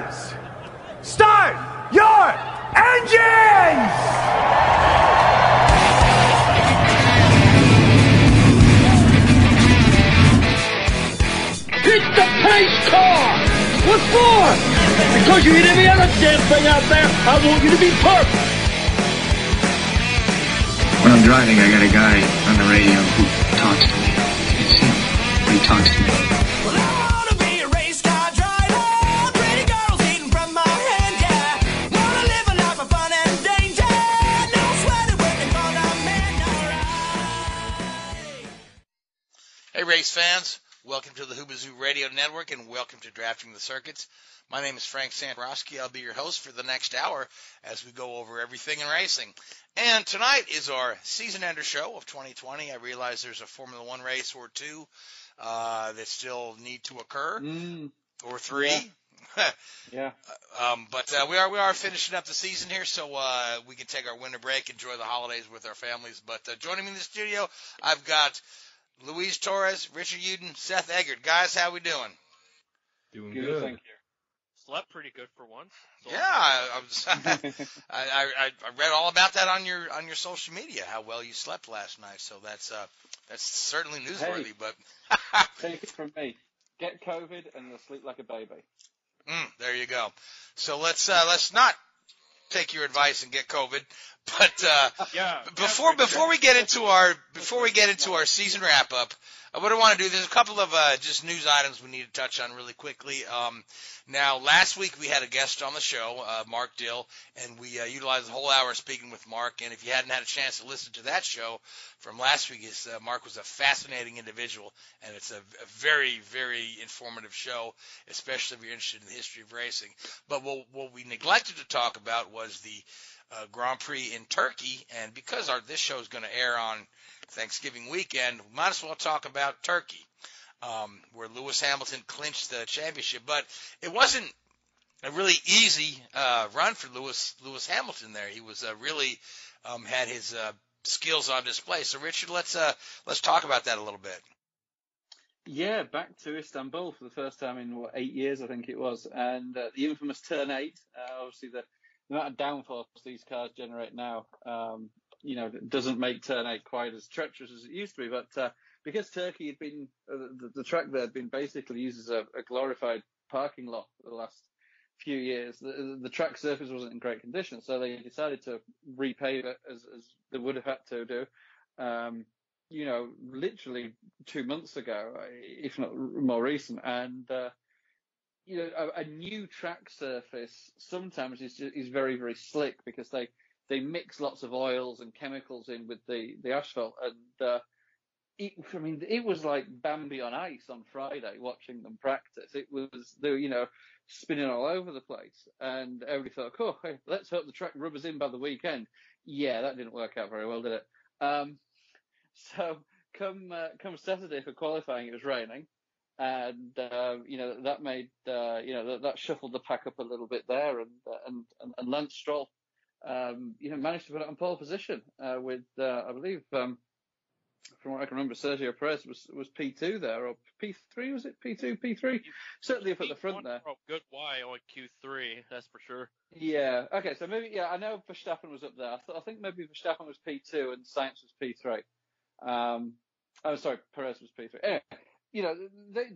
Drivers, start your engines! Pick the pace car! What for? Because you hit every other damn thing out there, I want you to be perfect! When I'm driving, I got a guy on the radio who talks to me. It's him. He talks to me. Well, I wanna be a race car driver. Pretty girls eating from my hand, yeah. Wanna live a life of fun and danger. No sweating working for the man, alright. Hey, race fans. Welcome to the Hoobazoo Radio Network and welcome to Drafting the Circuits. My name is Frank Santoroski. I'll be your host for the next hour as we go over everything in racing. And tonight is our season-ender show of 2020. I realize there's a Formula One race or two that still need to occur, or three. Yeah. But we are finishing up the season here, so we can take our winter break, enjoy the holidays with our families. But joining me in the studio, I've got Luis Torres, Richard Youden, Seth Eggert. Guys, how we doing? Doing Good, thank you. Slept pretty good for once. Yeah, I read all about that on your social media, how well you slept last night. So that's certainly newsworthy. Hey, but take it from me. Get COVID and you'll sleep like a baby. There you go. So let's not take your advice and get COVID. But before we get into our season wrap up, what I want to do, there's a couple of just news items we need to touch on really quickly. Now, last week we had a guest on the show, Mark Dill, and we utilized the whole hour speaking with Mark. And if you hadn't had a chance to listen to that show from last week, Mark was a fascinating individual, and it's a very, very informative show, especially if you're interested in the history of racing. But what we neglected to talk about was the Grand Prix in Turkey, and because this show is going to air on Thanksgiving weekend, we might as well talk about Turkey, where Lewis Hamilton clinched the championship. But it wasn't a really easy run for Lewis Hamilton there. He was really had his skills on display. So, Richard, let's talk about that a little bit. Yeah, back to Istanbul for the first time in 8 years, I think it was, and the infamous turn 8. Obviously, the amount of downforce these cars generate now, doesn't make turn 8 quite as treacherous as it used to be. But because Turkey had been, the track there had been basically used as a glorified parking lot for the last few years, the track surface wasn't in great condition, so they decided to repave it as they would have had to do. Literally 2 months ago, if not more recent, and a new track surface sometimes is very, very slick because they mix lots of oils and chemicals in with the asphalt, and it was like Bambi on ice on Friday watching them practice. They were spinning all over the place, and everybody thought, "Oh, hey, let's hope the track rubbers in by the weekend." Yeah, that didn't work out very well, did it? So come Saturday for qualifying, it was raining. And that made that shuffled the pack up a little bit there, and Lance Stroll managed to put it on pole position with I believe from what I can remember, Sergio Perez was P2 there, or P3, was it P2, P3? Certainly up at the front there. Oh, good Y on Q3, that's for sure. Yeah. Okay. So maybe I know Verstappen was up there. I think maybe Verstappen was P2 and Sainz was P3. Perez was P3. Anyway, they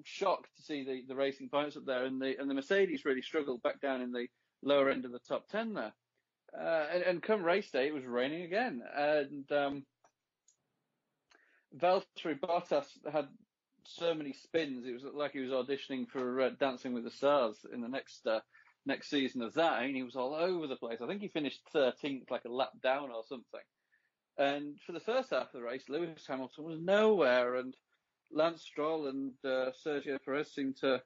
shocked to see the racing points up there, and the Mercedes really struggled back down in the lower end of the top 10 there. And come race day, it was raining again, and Valtteri Bottas had so many spins. It was like he was auditioning for Dancing with the Stars in the next season of that, and he was all over the place. I think he finished 13th, like a lap down or something. And for the first half of the race, Lewis Hamilton was nowhere, and Lance Stroll and Sergio Perez seemed to,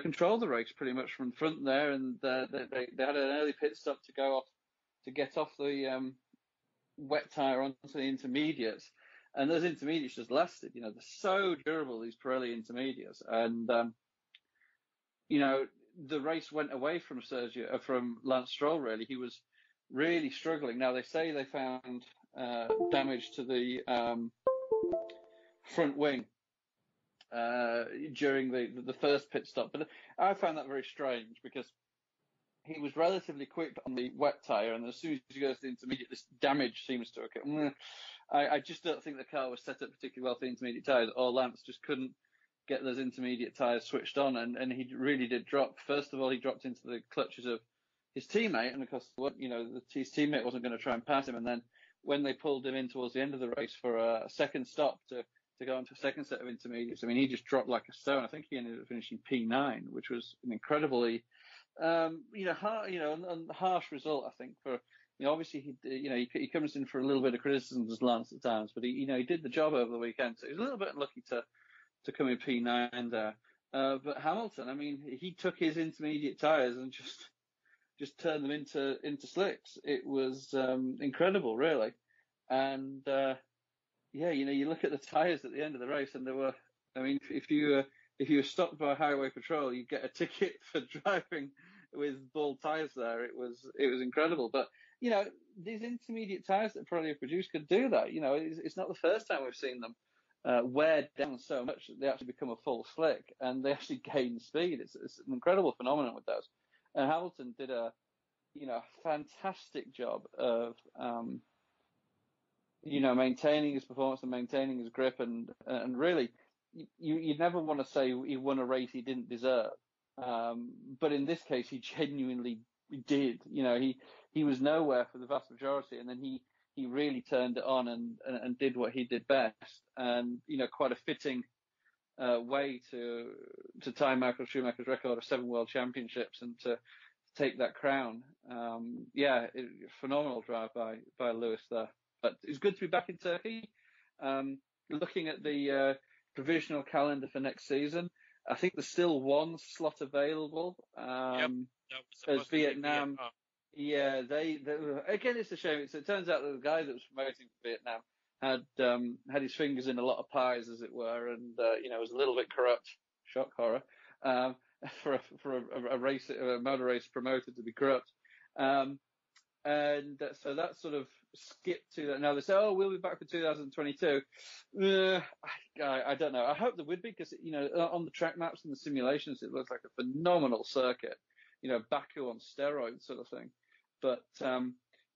control the race pretty much from front there, and they had an early pit stop to get off the wet tyre onto the intermediates, and those intermediates just lasted. They're so durable, these Pirelli intermediates, and the race went away from Lance Stroll. Really, he was really struggling. Now they say they found damage to the front wing during the first pit stop. But I found that very strange because he was relatively quick on the wet tyre, and as soon as he goes to the intermediate, this damage seems to occur. I just don't think the car was set up particularly well for the intermediate tyres, or Lance just couldn't get those intermediate tyres switched on, and he really did drop. First of all, he dropped into the clutches of his teammate, and of course, his teammate wasn't going to try and pass him, and then when they pulled him in towards the end of the race for a second stop to go into a second set of intermediates, I mean, he just dropped like a stone. I think he ended up finishing P9, which was an incredibly, harsh result, I think, for, obviously he comes in for a little bit of criticism as Lance at times, but he did the job over the weekend, so he was a little bit unlucky to come in P9 there. But Hamilton, I mean, he took his intermediate tyres and just turned them into slicks. It was incredible, really. And you look at the tyres at the end of the race, and there were, I mean, if you were stopped by highway patrol, you get a ticket for driving with bald tyres there. It was incredible. But these intermediate tyres that Pirelli have produced could do that. It's not the first time we've seen them wear down so much that they actually become a full slick, and they actually gain speed. It's an incredible phenomenon with those. And Hamilton did a fantastic job of maintaining his performance and maintaining his grip, and really you never want to say he won a race he didn't deserve, but in this case he genuinely did. He was nowhere for the vast majority, and then he really turned it on and did what he did best, and quite a fitting way to tie Michael Schumacher's record of 7 world championships and to take that crown. Phenomenal drive by Lewis there. But it's good to be back in Turkey. Looking at the provisional calendar for next season, I think there's still one slot available. As Vietnam. Yeah, they again, it's a shame. It turns out that the guy that was promoting for Vietnam had his fingers in a lot of pies, as it were, and was a little bit corrupt. Shock horror. For a motor race promoter to be corrupt. And so that sort of skipped to that. Now they say, we'll be back for 2022. I don't know. I hope there would be, because on the track maps and the simulations, it looks like a phenomenal circuit. Baku on steroids sort of thing. But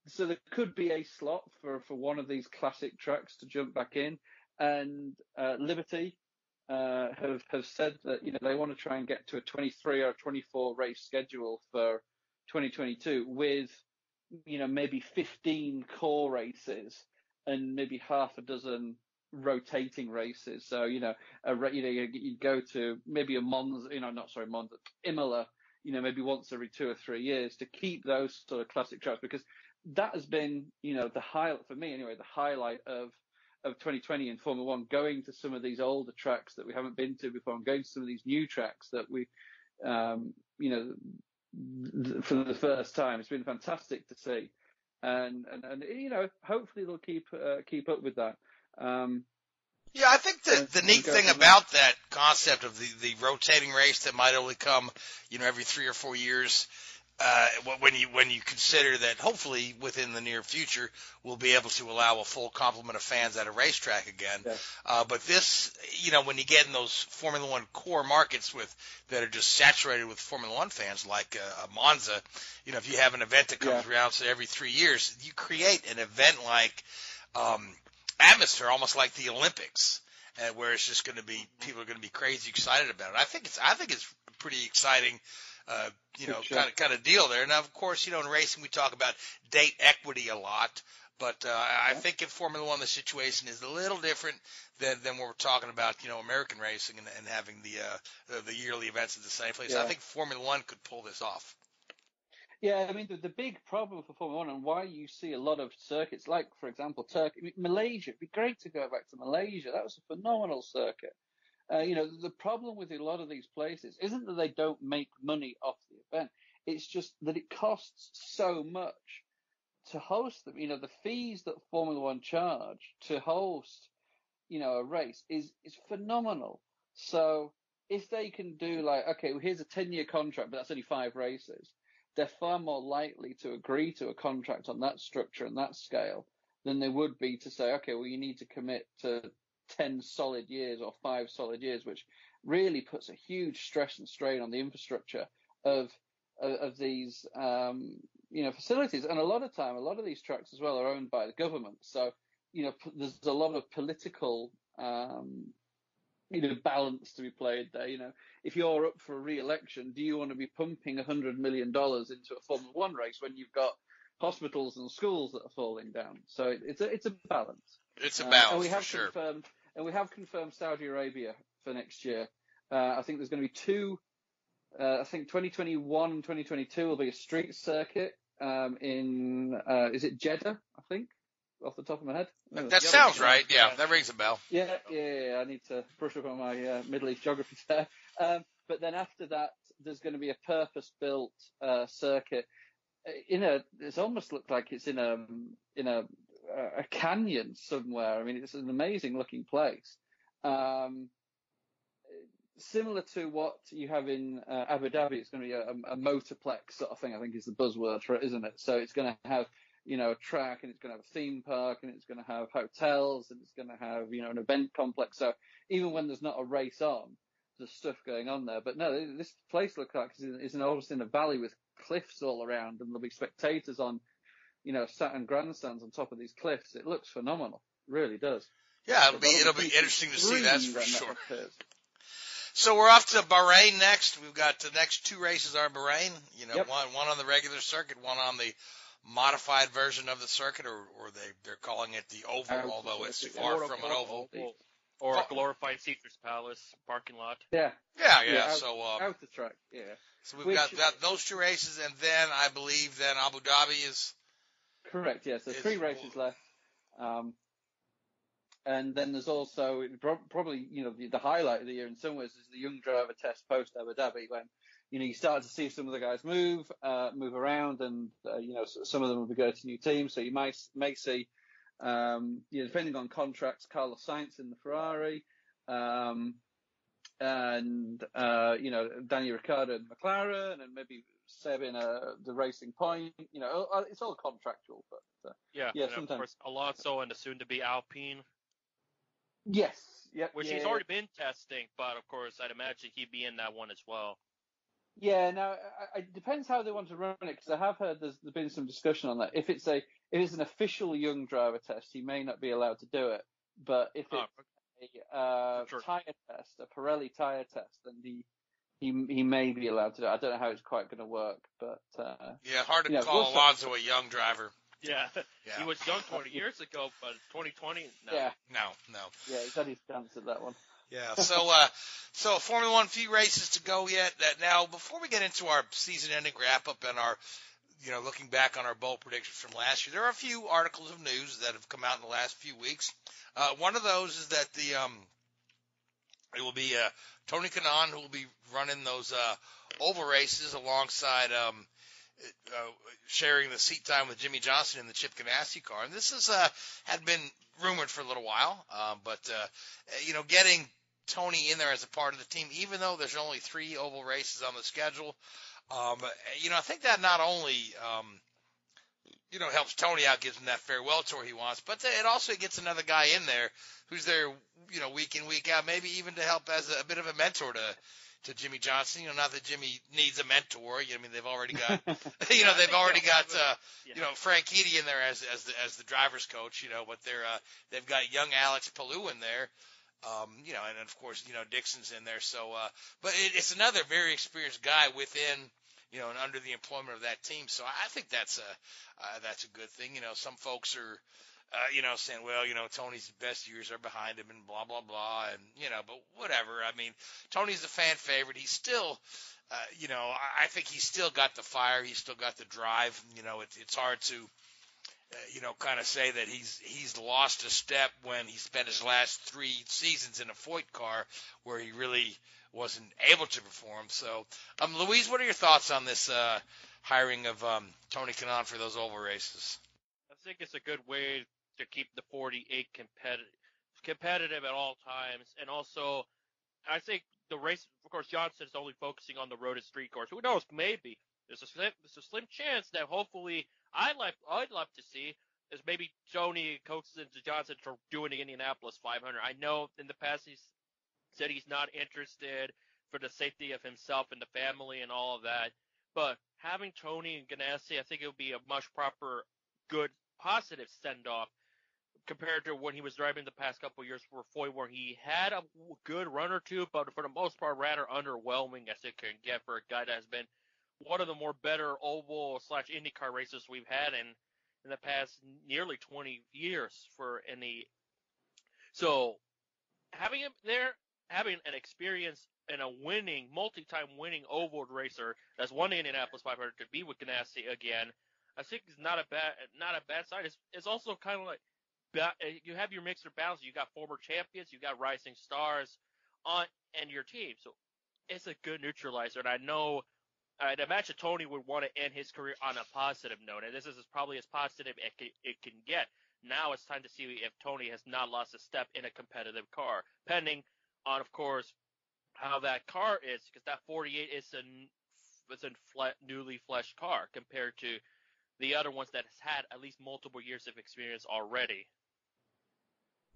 so there could be a slot for one of these classic tracks to jump back in. And Liberty have said that they want to try and get to a 23 or 24 race schedule for 2022 with maybe 15 core races and maybe half a dozen rotating races. So you'd go to maybe Imola, maybe once every 2 or 3 years, to keep those sort of classic tracks, because that has been the highlight for me anyway, the highlight of 2020 in Formula One, going to some of these older tracks that we haven't been to before, and going to some of these new tracks that we for the first time. It's been fantastic to see, and hopefully they'll keep up with that. I think the neat thing about that concept of the rotating race that might only come every 3 or 4 years, when you consider that hopefully within the near future we'll be able to allow a full complement of fans at a racetrack again. Yeah. But this, when you get in those Formula One core markets that are just saturated with Formula One fans, like Monza, if you have an event that comes around every 3 years, you create an event-like atmosphere, almost like the Olympics, where it's just going to be, people are going to be crazy excited about it. I think it's pretty exciting. Kind of deal there. Now, of course, in racing we talk about date equity a lot, but I think in Formula One the situation is a little different than what we're talking about, American racing and having the yearly events at the same place. Yeah. I think Formula One could pull this off. Yeah, I mean, the big problem for Formula One, and why you see a lot of circuits, like, for example, Turkey, Malaysia, it'd be great to go back to Malaysia. That was a phenomenal circuit. The problem with a lot of these places isn't that they don't make money off the event. It's just that it costs so much to host them. The fees that Formula One charge to host, a race is phenomenal. So if they can do here's a 10-year contract, but that's only 5 races, they're far more likely to agree to a contract on that structure and that scale than they would be to say, okay, well, you need to commit to 10 solid years or 5 solid years, which really puts a huge stress and strain on the infrastructure of these facilities. And a lot of these tracks as well are owned by the government. So there's a lot of political balance to be played there. If you're up for a re-election, do you want to be pumping $100 million into a Formula One race when you've got hospitals and schools that are falling down? So it's a balance. It's a balance, and we have for sure. We have confirmed Saudi Arabia for next year. I think there's going to be two. I think 2021 and 2022 will be a street circuit in is it Jeddah? I think, off the top of my head. That sounds right. Yeah, that rings a bell. Yeah. I need to brush up on my Middle East geography there. But then after that, there's going to be a purpose-built circuit. It's almost looked like it's in a canyon somewhere. I mean, it's an amazing-looking place. Similar to what you have in Abu Dhabi, it's going to be a motorplex sort of thing, I think is the buzzword for it, isn't it? So it's going to have, a track, and it's going to have a theme park, and it's going to have hotels, and it's going to have, an event complex. So even when there's not a race on, there's stuff going on there. But no, this place looks like it's almost in a valley with cliffs all around, and there'll be spectators on, Saturn grandstands on top of these cliffs. It looks phenomenal. It really does. Yeah, it'll be interesting to see, that's for sure. So we're off to Bahrain next. We've got the next 2 races are Bahrain. Yep. One on the regular circuit, one on the modified version of the circuit, or they're calling it the oval, although it's far from an oval. Or a glorified Caesar's Palace parking lot. Yeah. Out the track. Yeah. So we've got those 2 races, and then I believe Abu Dhabi is correct. Yes, there's 3 races left. And then there's also probably, the highlight of the year in some ways is the young driver test post Abu Dhabi, when, you start to see some of the guys move around, and, some of them will be going to new teams. So you may see, depending on contracts, Carlos Sainz in the Ferrari, and, Daniel Ricciardo in McLaren, and maybe Seb in the Racing Point. It's all contractual, but and sometimes. Of course, Alonso and the soon-to-be Alpine. Yes. Yep. Which he's already been testing, but of course, I'd imagine he'd be in that one as well. Yeah. Now, it depends how they want to run it, because I have heard there's been some discussion on that. If it's an official young driver test, he may not be allowed to do it. But if it's a tire test, a Pirelli tire test, then he may be allowed to do it. I don't know how it's quite going to work, but hard to call Alonso a young driver. Yeah, he was young 20 years ago, but 2020, no. Yeah. No. Yeah, he's had his chance at that one. Yeah, so Formula One, few races to go yet. Now, before we get into our season-ending wrap-up and our, looking back on our bold predictions from last year, there are a few articles of news that have come out in the last few weeks. One of those is that it will be Tony Kanaan who will be running those oval races alongside sharing the seat time with Jimmy Johnson in the Chip Ganassi car. And this had been rumored for a little while, but getting Tony in there as a part of the team, even though there's only 3 oval races on the schedule, I think that not only helps Tony out, gives him that farewell tour he wants, but it also gets another guy in there who's there, week in, week out, maybe even to help as a bit of a mentor to Jimmy Johnson. Not that Jimmy needs a mentor. They've already got, Frank Heady in there as the driver's coach. But they've got young Alex Palou in there. And of course, Dixon's in there. So, but it's another very experienced guy within, and under the employment of that team. So I think that's a good thing. Some folks are, saying, well, Tony's best years are behind him and blah, blah, blah. And, but whatever. I mean, Tony's a fan favorite. He's still, I think he's still got the fire. He's still got the drive. It's hard to, kind of say that he's lost a step when he spent his last 3 seasons in a Foyt car where he really wasn't able to perform. So, Louise, what are your thoughts on this hiring of Tony Kanaan for those oval races? I think it's a good way to keep the 48 competitive at all times. And also, I think the race, of course, Johnson is only focusing on the road and street course. Who knows? Maybe there's a slim chance that hopefully I'd love to see is maybe Tony coaxes Johnson to doing the Indianapolis 500. I know in the past he's said he's not interested for the safety of himself and the family and all of that. But having Tony and Ganassi, I think it would be a much proper, good, positive send-off compared to when he was driving the past couple of years for Foyt, where he had a good run or two, but for the most part, rather underwhelming as it can get for a guy that has been one of the more better oval/IndyCar racers we've had in the past nearly 20 years for any. So having him there, having an experience and a winning, multi-time winning oval racer that's won the Indianapolis 500 to be with Ganassi again, I think is not a bad side. It's also kind of like you have your mixed balance. You got former champions, you got rising stars on and your team. So it's a good neutralizer. And I know I'd imagine Tony would want to end his career on a positive note, and this is probably as positive it can get. Now it's time to see if Tony has not lost a step in a competitive car, pending on, of course, how that car is, because that 48 is a newly fleshed car compared to the other ones that has had at least multiple years of experience already.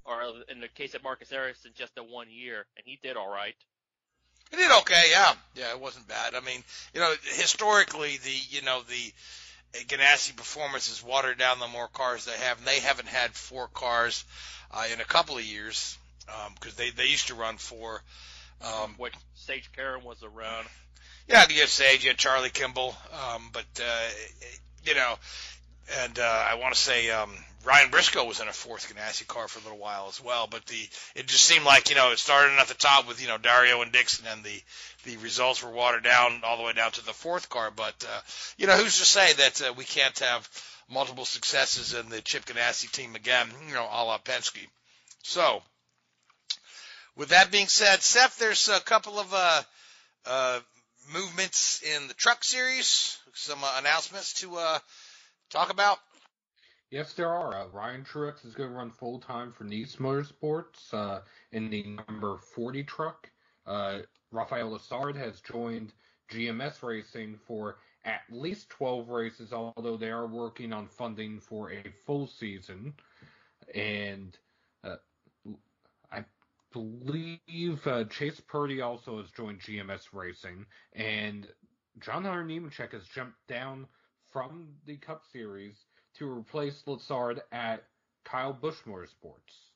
Or in the case of Marcus Ericsson, just the 1 year, and he did all right. He did okay, yeah. Yeah, it wasn't bad. I mean, historically, the Ganassi performance has watered down the more cars they have, and they haven't had 4 cars in a couple of years, because they used to run 4. When Sage Karam was around. Yeah, you had Sage, you had Charlie Kimball, and I want to say Ryan Briscoe was in a 4th Ganassi car for a little while as well, but it just seemed like, it started at the top with, Dario and Dixon, and the results were watered down all the way down to the 4th car, but, who's to say that we can't have multiple successes in the Chip Ganassi team again, a la Penske. So, with that being said, Seth, there's a couple of movements in the truck series, some announcements to talk about. Yes, there are. Ryan Truex is going to run full-time for Nice Motorsports in the number 40 truck. Rafael Lessard has joined GMS Racing for at least 12 races, although they are working on funding for a full season. And I believe Chase Purdy also has joined GMS Racing. And John Hunter Nemechek has jumped down from the Cup Series to replace Lessard at Kyle Busch Motorsports.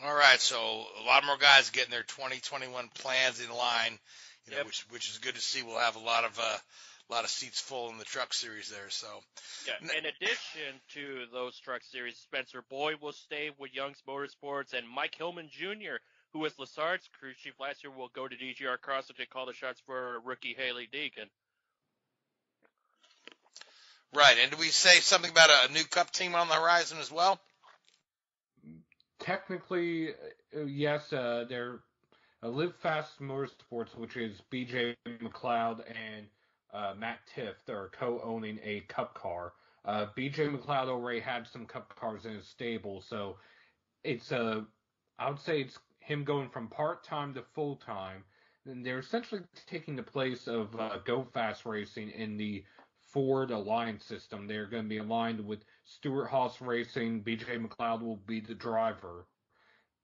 All right, so a lot more guys getting their 2021 plans in line, Yep. which is good to see. We'll have a lot of seats full in the truck series there. So, yeah. In addition to those truck series, Spencer Boyd will stay with Young's Motorsports, and Mike Hillman Jr., who was Lessard's crew chief last year, will go to DGR Cross to call the shots for rookie Haley Deacon. right, and do we say something about a new Cup team on the horizon as well? Technically, yes, they're Live Fast Motorsports, which is BJ McLeod and Matt Tiff. They're co-owning a Cup car. BJ McLeod already had some Cup cars in his stable, so it's I would say it's him going from part-time to full-time. And they're essentially taking the place of Go Fast Racing in the Ford Alliance system. They're going to be aligned with Stuart Haas Racing. BJ McLeod will be the driver.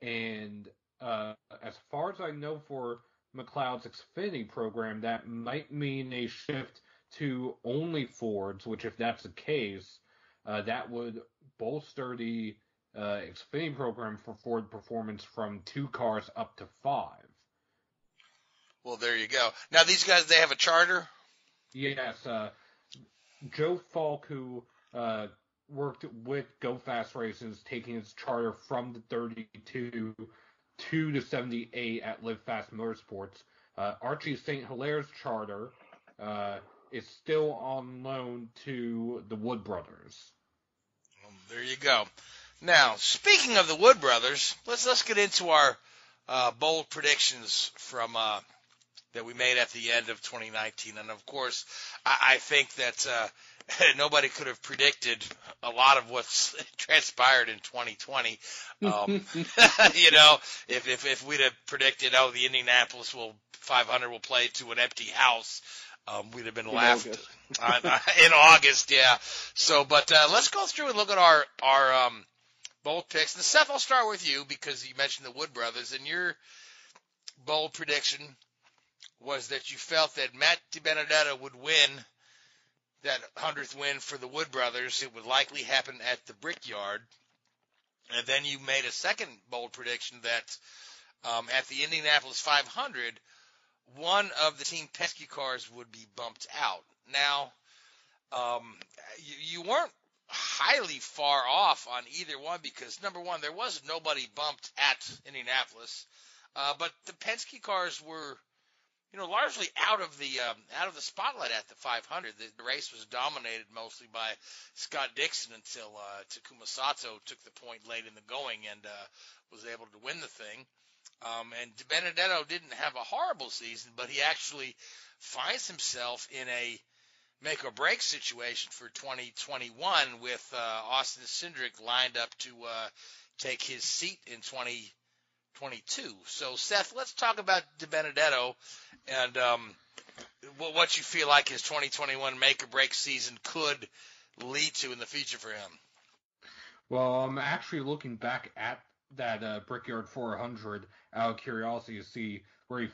And as far as I know for McLeod's Xfinity program, that might mean a shift to only Fords, which if that's the case, that would bolster the Xfinity program for Ford Performance from 2 cars up to 5. Well, there you go. Now, these guys, they have a charter? Yes. Joe Falk, who worked with Go Fast Racing, is taking his charter from the 32 to the 78 at Live Fast Motorsports. Archie St. Hilaire's charter is still on loan to the Wood Brothers. Well, there you go. Now, speaking of the Wood Brothers, let's get into our bold predictions from that we made at the end of 2019. And, of course, I think that nobody could have predicted a lot of what's transpired in 2020. If we'd have predicted, the Indianapolis 500 will play to an empty house, we'd have been In laughed August. in August, yeah. So, but let's go through and look at our bold picks. And Seth, I'll start with you because you mentioned the Wood brothers, and your bold prediction was that you felt that Matt DiBenedetto would win that 100th win for the Wood brothers. It would likely happen at the Brickyard. And then you made a second bold prediction that at the Indianapolis 500, one of the Team Penske cars would be bumped out. Now, you weren't highly far off on either one because, number one, there was nobody bumped at Indianapolis. But the Penske cars were, largely out of the spotlight at the 500. The race was dominated mostly by Scott Dixon until Takuma Sato took the point late in the going and was able to win the thing. And DiBenedetto didn't have a horrible season, but he actually finds himself in a make or break situation for 2021 with Austin Cindric lined up to take his seat in 2022. So, Seth, let's talk about DiBenedetto and what you feel like his 2021 make or break season could lead to in the future for him. Well, I'm actually looking back at that Brickyard 400 out of curiosity to see where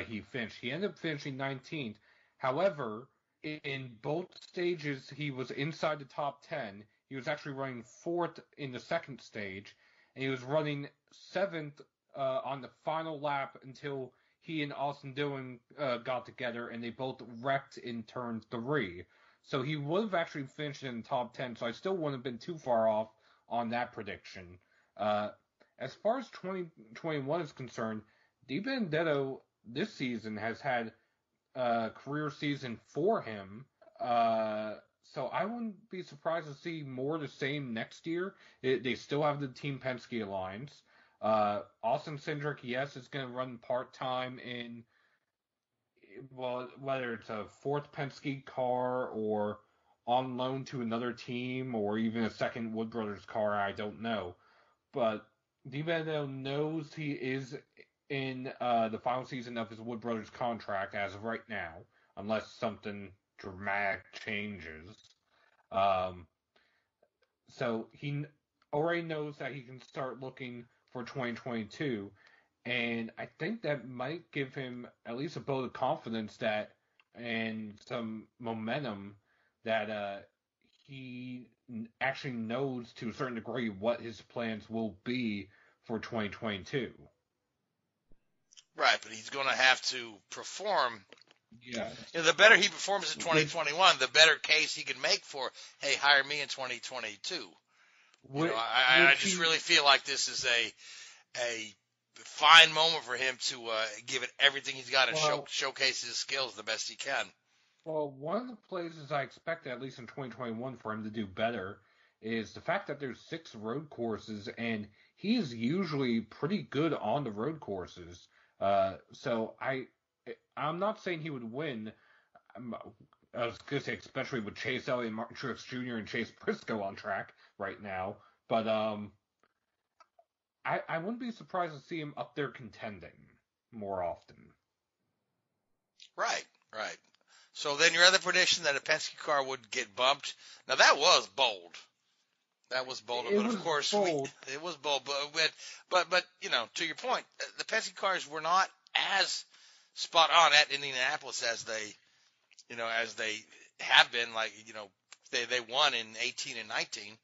he finished. He ended up finishing 19th. However, in both stages, he was inside the top 10. He was actually running 4th in the second stage, and he was running 7th on the final lap until he and Austin Dillon got together, and they both wrecked in turn 3. So he would have actually finished in the top 10, so I still wouldn't have been too far off on that prediction. As far as 2021 is concerned, DiBenedetto this season has had a career season for him. So I wouldn't be surprised to see more of the same next year. They still have the Team Penske alliance. Austin Cindric, yes, is going to run part-time in, well, whether it's a 4th Penske car or on loan to another team or even a second Wood Brothers car, I don't know. But DiBenedetto knows he is in the final season of his Wood Brothers contract as of right now, unless something dramatic changes. So he already knows that he can start looking for 2022, and I think that might give him at least a vote of confidence that and some momentum that he actually knows to a certain degree what his plans will be for 2022. Right, but he's going to have to perform. Yeah. The better he performs in 2021, the better case he can make for, hey, hire me in 2022. I just really feel like this is a fine moment for him to give it everything he's got and showcase his skills the best he can. Well, one of the places I expect, at least in 2021, for him to do better is the fact that there's 6 road courses, and he is usually pretty good on the road courses. So I'm not saying he would win. I was going to say, especially with Chase Elliott, Martin Truex Jr., and Chase Briscoe on track right now. But I wouldn't be surprised to see him up there contending more often. Right. So then your other prediction that a Penske car would get bumped. Now that was bold. But of course it was bold. But to your point, the Penske cars were not as spot on at Indianapolis as they have been. Like they won in 18 and 19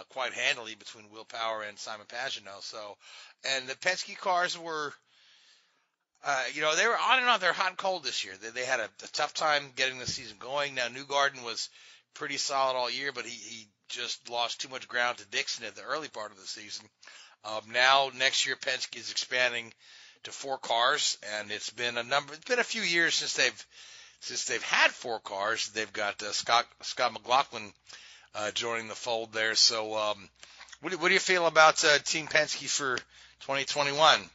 quite handily between Will Power and Simon Pagenaud. So, and the Penske cars were. They were on and off. They're hot and cold this year. They had a tough time getting the season going. Now, Newgarden was pretty solid all year, but he just lost too much ground to Dixon at the early part of the season. Now, next year, Penske is expanding to 4 cars, and it's been a few years since they've had 4 cars. They've got Scott McLaughlin joining the fold there. So, what do you feel about Team Penske for 2021?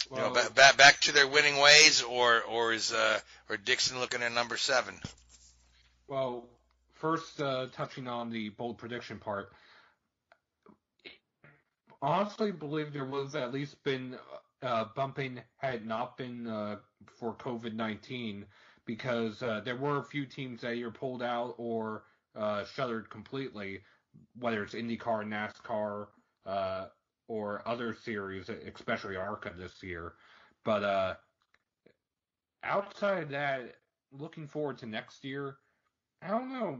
Well, back to their winning ways, or is Dixon looking at number 7? Well, first touching on the bold prediction part, honestly believe there would have at least been bumping had it not been for COVID-19, because there were a few teams that either pulled out or shuttered completely, whether it's IndyCar, NASCAR, or other series, especially ARCA this year. But outside of that, looking forward to next year, I don't know.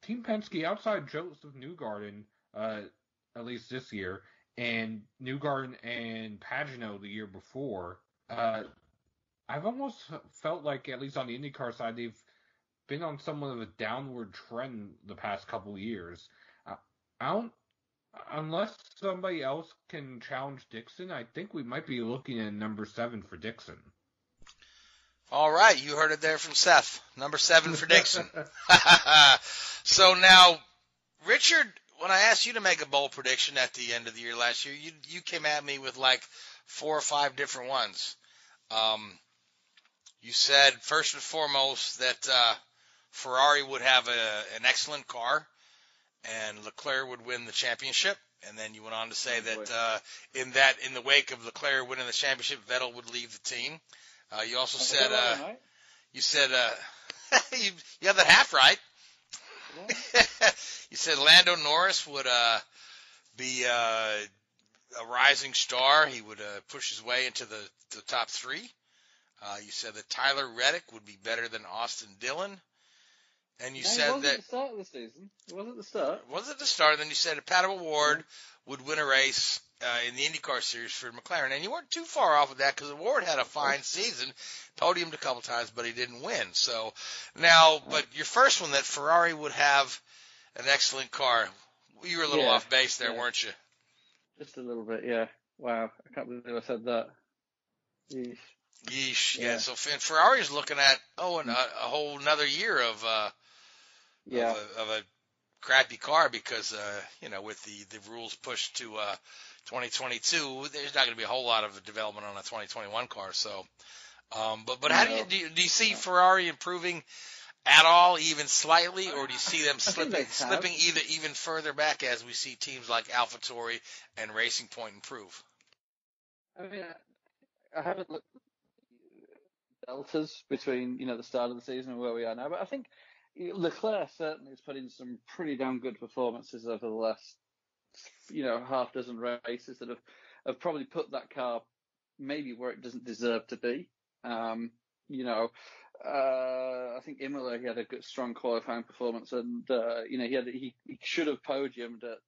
Team Penske, outside Joseph Newgarden, at least this year, and Newgarden and Pagenaud the year before, I've almost felt like, at least on the IndyCar side, they've been on somewhat of a downward trend the past couple years. Unless somebody else can challenge Dixon, I think we might be looking at number 7 for Dixon. All right, you heard it there from Seth. Number 7 for Dixon. So now, Richard, when I asked you to make a bold prediction at the end of the year last year, you came at me with like 4 or 5 different ones. You said, first and foremost, that Ferrari would have an excellent car and Leclerc would win the championship. And then you went on to say that in the wake of Leclerc winning the championship, Vettel would leave the team. You also said you have that half right. Yeah. You said Lando Norris would be a rising star. He would push his way into the top 3. You said that Tyler Reddick would be better than Austin Dillon. And you said that... It wasn't the start of the season. It wasn't the start. It wasn't the start. Then you said that Pat O'Ward would win a race in the IndyCar Series for McLaren. And you weren't too far off with that because O'Ward had a fine season, podiumed a couple times, but he didn't win. So now, but your first one, that Ferrari would have an excellent car, you were a little off base there, weren't you? Just a little bit, yeah. Wow, I can't believe I said that. Yeesh. Yeah. So Ferrari's looking at a whole another year of a crappy car because with the rules pushed to 2022, there's not going to be a whole lot of development on a 2021 car. So, but how do you see Ferrari improving at all, even slightly, or do you see them slipping even further back as we see teams like AlphaTauri and Racing Point improve? I mean, I haven't looked deltas between the start of the season and where we are now, but I think Leclerc certainly has put in some pretty damn good performances over the last half dozen races that have probably put that car maybe where it doesn't deserve to be. I think Imola, he had a good, strong qualifying performance, and he should have podiumed at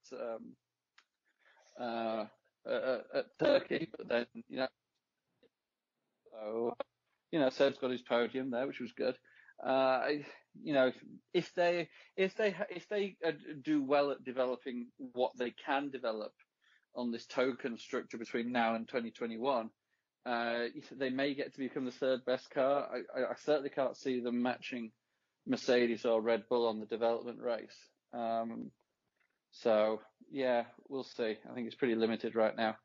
Turkey, but then Seb's got his podium there, which was good. If they do well at developing what they can develop on this token structure between now and 2021, they may get to become the 3rd best car. I certainly can't see them matching Mercedes or Red Bull on the development race. So yeah, we'll see. I think it's pretty limited right now.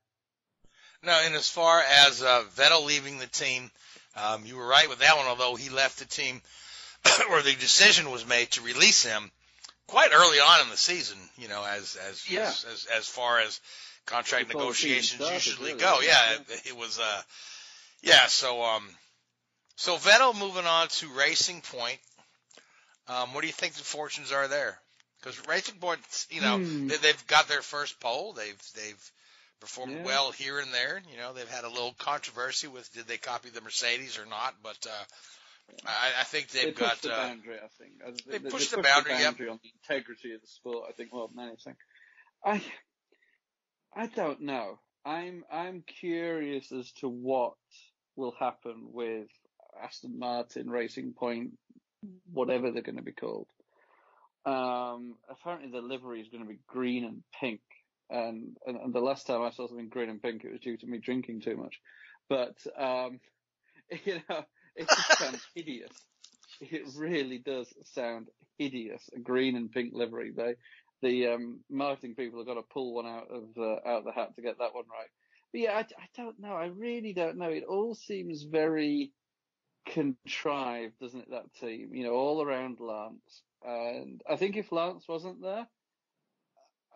No, and as far as Vettel leaving the team, you were right with that one, although he left the team or the decision was made to release him quite early on in the season, as far as contract negotiations usually go. It was so Vettel moving on to Racing Point. What do you think the fortunes are there? Because Racing Point, they've got their first pole. They've performed well here and there. They've had a little controversy with did they copy the Mercedes or not, but I think they've got the boundary. I think they pushed the boundary on the integrity of the sport. I think more than anything. I don't know. I'm curious as to what will happen with Aston Martin, Racing Point, whatever they're going to be called. Apparently the livery is going to be green and pink. And the last time I saw something green and pink, it was due to me drinking too much. But, it just sounds hideous. It really does sound hideous. A green and pink livery. The marketing people have got to pull one out of the hat to get that one right. But yeah, I don't know. I really don't know. It all seems very contrived, doesn't it, that team? All around Lance. And I think if Lance wasn't there,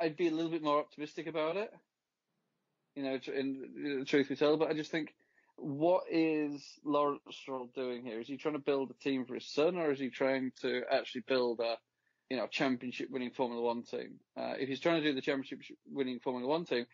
I'd be a little bit more optimistic about it, in truth be told. But I just think what is Lawrence Stroll doing here? Is he trying to build a team for his son, or is he trying to actually build a championship-winning Formula One team? If he's trying to do the championship-winning Formula One team,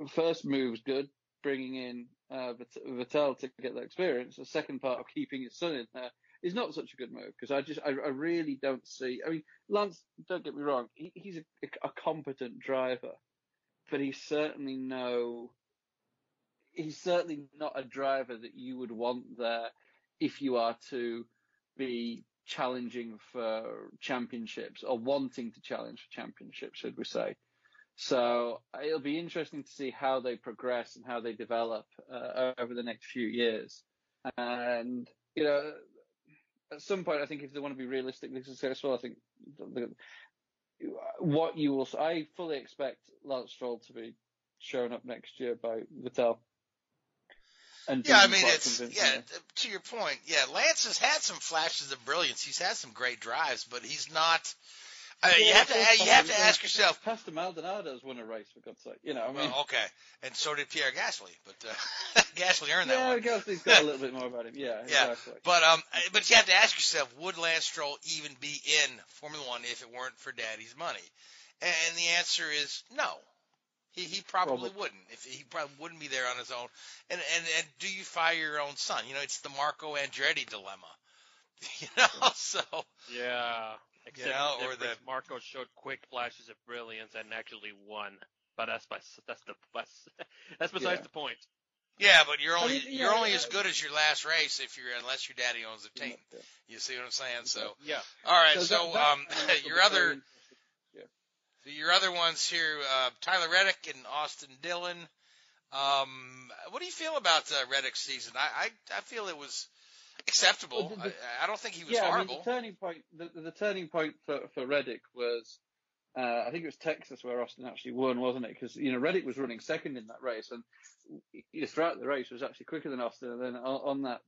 first move's good, bringing in Vettel to get that experience. The second part of keeping his son in there is not such a good move, because I really don't see. I mean, Lance, don't get me wrong, he's a competent driver, but he's certainly not a driver that you would want there if you are to be challenging for championships, or wanting to challenge for championships, should we say. So it'll be interesting to see how they progress and how they develop over the next few years. And, at some point, I think if they want to be realistically successful, I think I fully expect Lance Stroll to be shown up next year by Vettel. And yeah, I mean, to your point, Lance has had some flashes of brilliance. He's had some great drives, but he's not. You have to ask yourself. Pastor Maldonado's won a race, for God's sake. Well, okay, and so did Pierre Gasly, but Gasly earned that one. Yeah, Gasly's got a little bit more about him. Yeah, exactly. But you have to ask yourself, would Lance Stroll even be in Formula One if it weren't for Daddy's money? And the answer is no. He probably wouldn't. He probably wouldn't be there on his own. And do you fire your own son? It's the Marco Andretti dilemma. So yeah. Except or the Marco showed quick flashes of brilliance and actually won, but that's besides the point. Yeah, but you're only as good as your last race unless your daddy owns the team. You see what I'm saying? So yeah. All right. So your other ones here, Tyler Reddick and Austin Dillon. What do you feel about Reddick's season? I feel it was acceptable. I don't think he was horrible. I mean, the turning point for Reddick was, I think it was Texas where Austin actually won, wasn't it? Because Reddick was running second in that race, and throughout the race was actually quicker than Austin. And then on that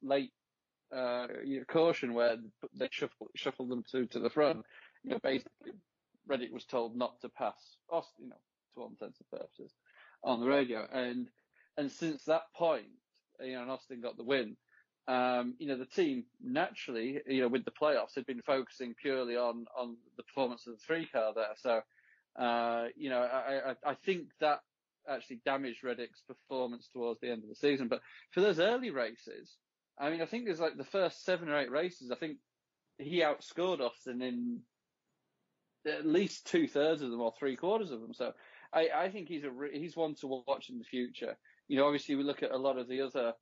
late caution where they shuffled them to the front, basically Reddick was told not to pass Austin, to all intents and purposes, on the radio. And since that point, and Austin got the win. The team naturally, with the playoffs, had been focusing purely on the performance of the 3-car there. So, I think that actually damaged Reddick's performance towards the end of the season. But for those early races, I mean, I think there's like the first 7 or 8 races, I think he outscored Austin in at least 2/3 of them or 3/4 of them. So I think he's one to watch in the future. Obviously we look at a lot of the other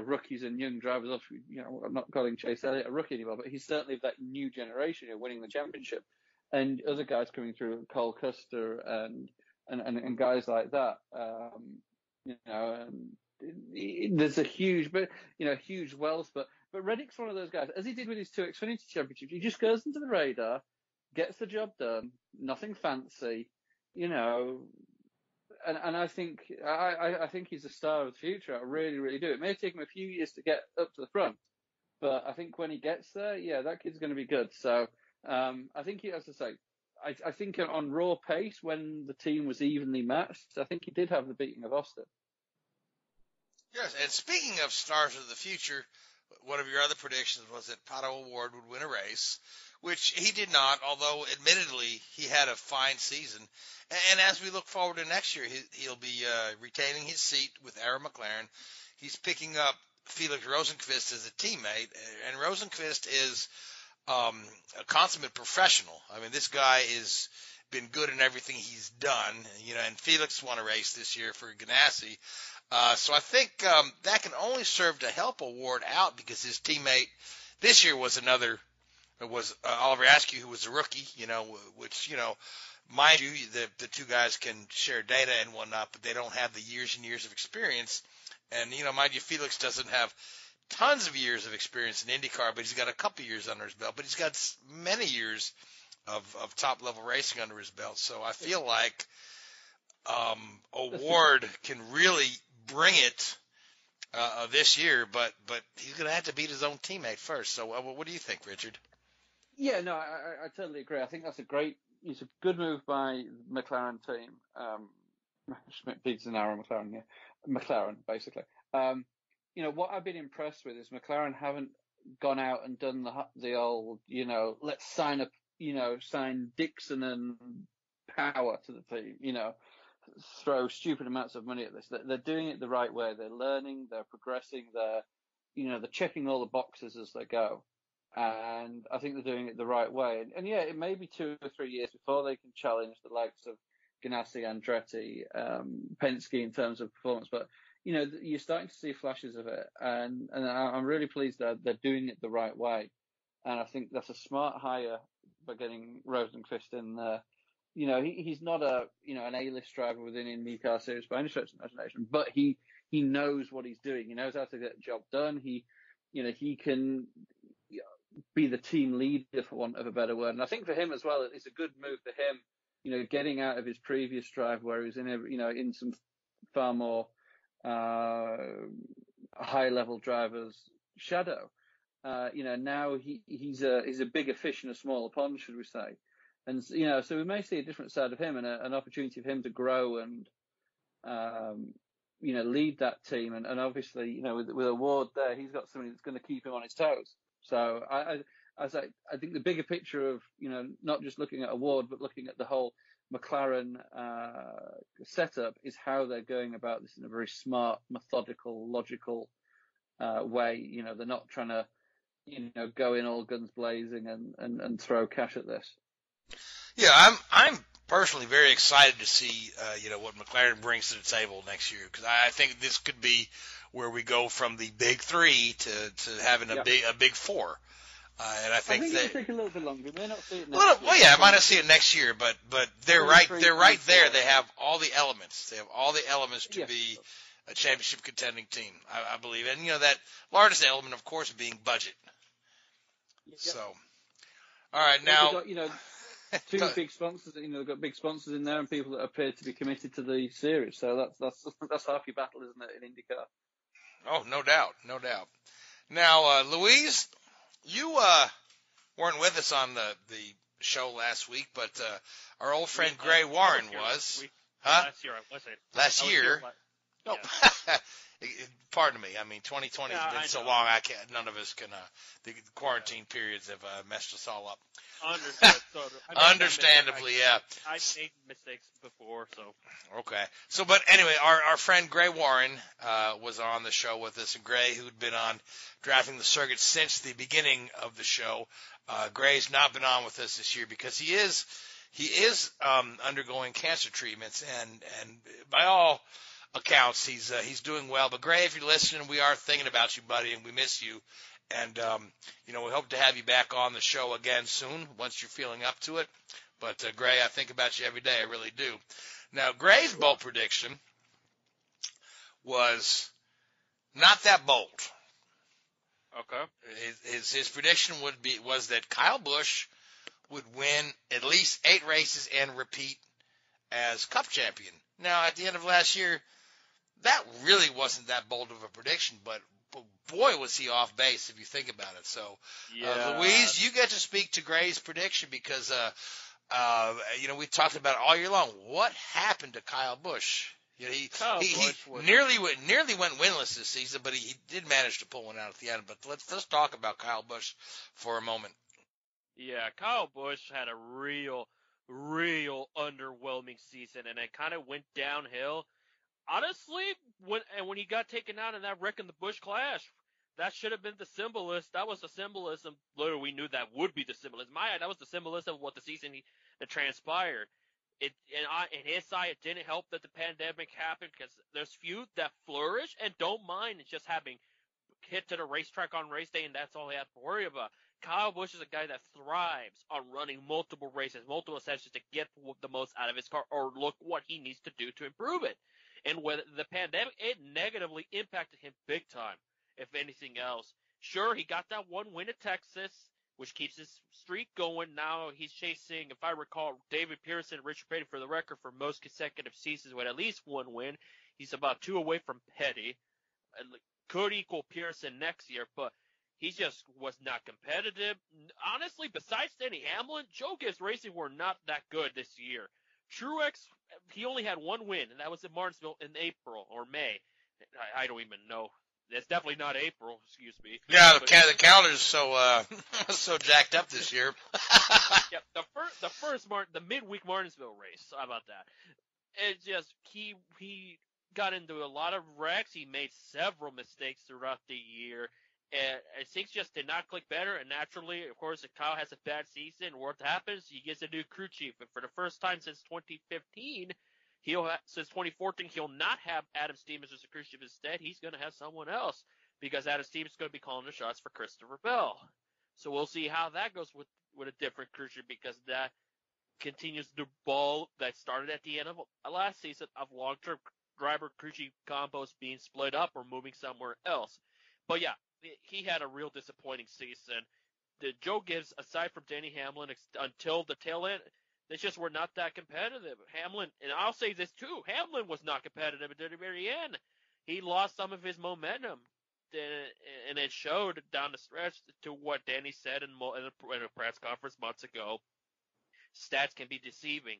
rookies and young drivers. I'm not calling Chase Elliott a rookie anymore, but he's certainly of that new generation winning the championship. And other guys coming through, Cole Custer and guys like that. There's a huge wealth. But Reddick's one of those guys, as he did with his 2 Xfinity championships. He just goes into the radar, gets the job done, nothing fancy, And I think he's a star of the future. I really, really do. It may take him a few years to get up to the front, but I think when he gets there, that kid's going to be good. So I think he, as I say, I think on raw pace, when the team was evenly matched, I think he did have the beating of Austin. Yes, and speaking of stars of the future, one of your other predictions was that Pato O'Ward would win a race, which he did not, although admittedly he had a fine season. And as we look forward to next year, he'll be retaining his seat with Aaron McLaren. He's picking up Felix Rosenqvist as a teammate, and Rosenqvist is a consummate professional. I mean, this guy has been good in everything he's done, and Felix won a race this year for Ganassi. So I think that can only serve to help O'Ward out, because his teammate this year was Oliver Askew, who was a rookie, which, mind you, the two guys can share data and whatnot, but they don't have the years and years of experience. And, mind you, Felix doesn't have tons of years of experience in IndyCar, but he's got a couple years under his belt. But he's got many years of top-level racing under his belt. So I feel like O'Ward can really bring it this year, but he's going to have to beat his own teammate first. So what do you think, Richard? Yeah, no, I totally agree. I think it's a good move by the McLaren team. Schmidt beats an hour McLaren, yeah. McLaren, basically. What I've been impressed with is McLaren haven't gone out and done the old, let's sign Dixon and Power to the team, throw stupid amounts of money at this. They're doing it the right way. They're learning, they're progressing, they're checking all the boxes as they go. And I think they're doing it the right way. And yeah, it may be 2 or 3 years before they can challenge the likes of Ganassi, Andretti, Penske in terms of performance. But, you're starting to see flashes of it. And I'm really pleased that they're doing it the right way. And I think that's a smart hire by getting Rosenqvist in there. He's not an A-list driver within IndyCar series by any stretch of the imagination, but he knows what he's doing. He knows how to get the job done. He can be the team leader, for want of a better word. And I think for him as well, it's a good move for him, getting out of his previous drive where he was in some far more high-level drivers' shadow. Now he's a bigger fish in a smaller pond, should we say. And, so we may see a different side of him and an opportunity for him to grow and, lead that team. And obviously, with a Ward there, he's got somebody that's going to keep him on his toes. So I think the bigger picture of, not just looking at a Ward, but looking at the whole McLaren setup is how they're going about this in a very smart, methodical, logical way. They're not trying to, go in all guns blazing and throw cash at this. Yeah, I'm personally very excited to see, what McLaren brings to the table next year, because I think this could be where we go from the big three to having a big four. And I think it'll take a little bit longer. We may not see it next year. Well, yeah, I might not see it next year, but they're right there. They have all the elements. They have all the elements to be a championship contending team, I believe. And that largest element, of course, being budget. Yep. So, all right, now. Two big sponsors, they've got big sponsors in there and people that appear to be committed to the series. So that's half your battle, isn't it, in IndyCar? Oh, no doubt. Now, Louise, you weren't with us on the show last week, but our old friend Gray Warren was. Last year I wasn't. Last year? No. Yeah. Pardon me. I mean, 2020 has been so long. None of us can. The quarantine periods have messed us all up. Understandably, yeah. I've made mistakes before, so. Okay. So, but anyway, our friend Gray Warren was on the show with us, and Gray, who'd been on Drafting the Circuit since the beginning of the show, Gray's not been on with us this year because he is undergoing cancer treatments, and by all accounts, he's doing well. But Gray, if you're listening, we are thinking about you, buddy, and we miss you. And, we hope to have you back on the show again soon once you're feeling up to it. But, Gray, I think about you every day. I really do. Now, Gray's bold prediction was not that bold. Okay. His prediction was that Kyle Busch would win at least 8 races and repeat as Cup champion. Now, at the end of last year, that really wasn't that bold of a prediction, but boy, was he off base if you think about it. So, Louise, you get to speak to Gray's prediction because, we talked about it all year long. What happened to Kyle Busch? He nearly went winless this season, but he did manage to pull one out at the end. But let's talk about Kyle Busch for a moment. Yeah, Kyle Busch had a real underwhelming season, and it kind of went downhill. Honestly, when he got taken out in that wreck in the Busch Clash, that should have been the symbolism. That was the symbolism. Literally, we knew that would be the symbolism. That was the symbolism of what the season that transpired. In hindsight, it didn't help that the pandemic happened because there's few that flourish and don't mind just having hit to the racetrack on race day, and that's all they have to worry about. Kyle Busch is a guy that thrives on running multiple races, multiple sessions to get the most out of his car or look what he needs to do to improve it. And with the pandemic, it negatively impacted him big time, if anything else. Sure, he got that one win at Texas, which keeps his streak going. Now he's chasing, if I recall, David Pearson and Richard Petty for the record for most consecutive seasons with at least one win. He's about 2 away from Petty. Could equal Pearson next year, but he just was not competitive. Honestly, besides Denny Hamlin, Joe Gibbs Racing were not that good this year. Truex, he only had one win, and that was at Martinsville in April or May. I don't even know. It's definitely not April, excuse me. Yeah, the calendar's so so jacked up this year. Yeah, the midweek Martinsville race. How about that? It's just he got into a lot of wrecks. He made several mistakes throughout the year, and things just did not click better. And naturally, of course, if Kyle has a bad season, what happens? He gets a new crew chief, and for the first time since 2015. Since 2014, he'll not have Adam Stevens as a crew chief. Instead, he's going to have someone else because Adam Stevens is going to be calling the shots for Christopher Bell. So we'll see how that goes with a different crew chief, because that continues the ball that started at the end of last season of long-term driver crew chief combos being split up or moving somewhere else. But yeah, he had a real disappointing season. The Joe Gibbs, aside from Denny Hamlin, until the tail end, they just were not that competitive. Hamlin, and I'll say this too, Hamlin was not competitive at the very end. He lost some of his momentum, and it showed down the stretch to what Danny said in a press conference months ago. Stats can be deceiving.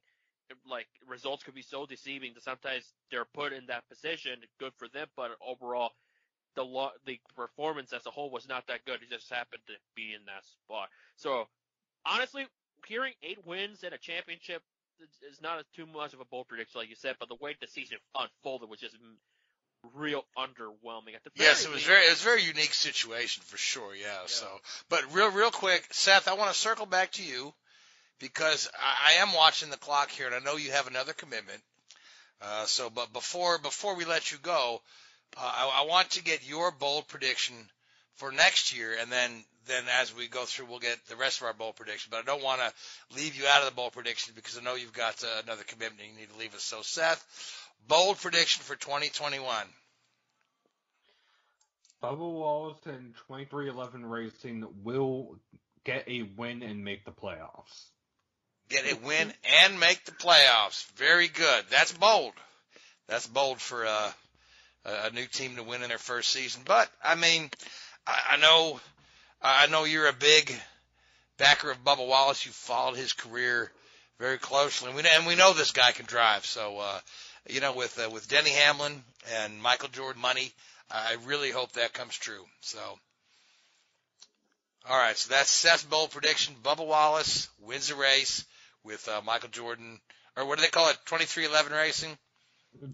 Like, results can be so deceiving that sometimes they're put in that position, good for them, but overall, the performance as a whole was not that good. It just happened to be in that spot. So, honestly, hearing 8 wins and a championship is not too much of a bold prediction, like you said, but the way the season unfolded was just real underwhelming. Yes, it was a very unique situation for sure. Yeah. So, but real quick, Seth, I want to circle back to you because I am watching the clock here, and I know you have another commitment. But before we let you go, I want to get your bold prediction for next year, and then as we go through, we'll get the rest of our bold prediction. But I don't want to leave you out of the bold prediction because I know you've got another commitment you need to leave us. So, Seth, bold prediction for 2021. Bubba Wallace and 2311 Racing will get a win and make the playoffs. Get a win and make the playoffs. Very good. That's bold. That's bold for a new team to win in their first season. But, I mean, I know you're a big backer of Bubba Wallace. You followed his career very closely, and we know this guy can drive. So, with Denny Hamlin and Michael Jordan money, I really hope that comes true. So, all right. So that's Seth's bold prediction. Bubba Wallace wins the race with Michael Jordan, or what do they call it? 2311 Racing.